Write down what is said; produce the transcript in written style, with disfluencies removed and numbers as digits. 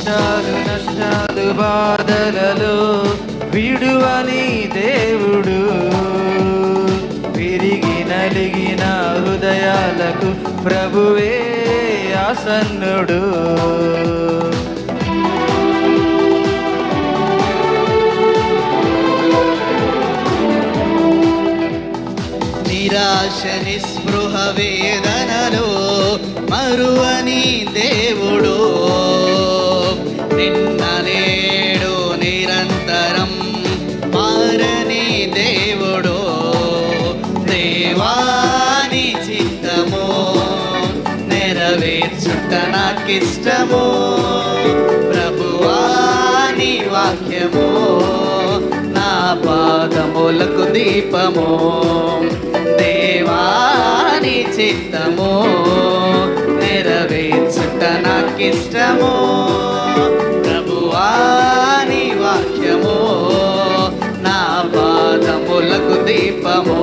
కష్టాలు నష్టాలు బాధలలో విడువని దేవుడు, విరిగి నలిగిన హృదయాలకు ప్రభువే ఆసన్నుడు. నిరాశ నిస్పృహ వేదనలో మరువని దేవుడు, నిన్న నేడు నిరంతరం మారని దేవుడు. దేవాని చిత్తము నెరవేర్చుట నాకిష్టము, ప్రభువాని వాక్యము నా పాదములకు దీపము. దేవాని చిత్తము నెరవేర్చుట నాకిష్టము, ప్రభువాని వాక్యము నా పాదములకు దీపము.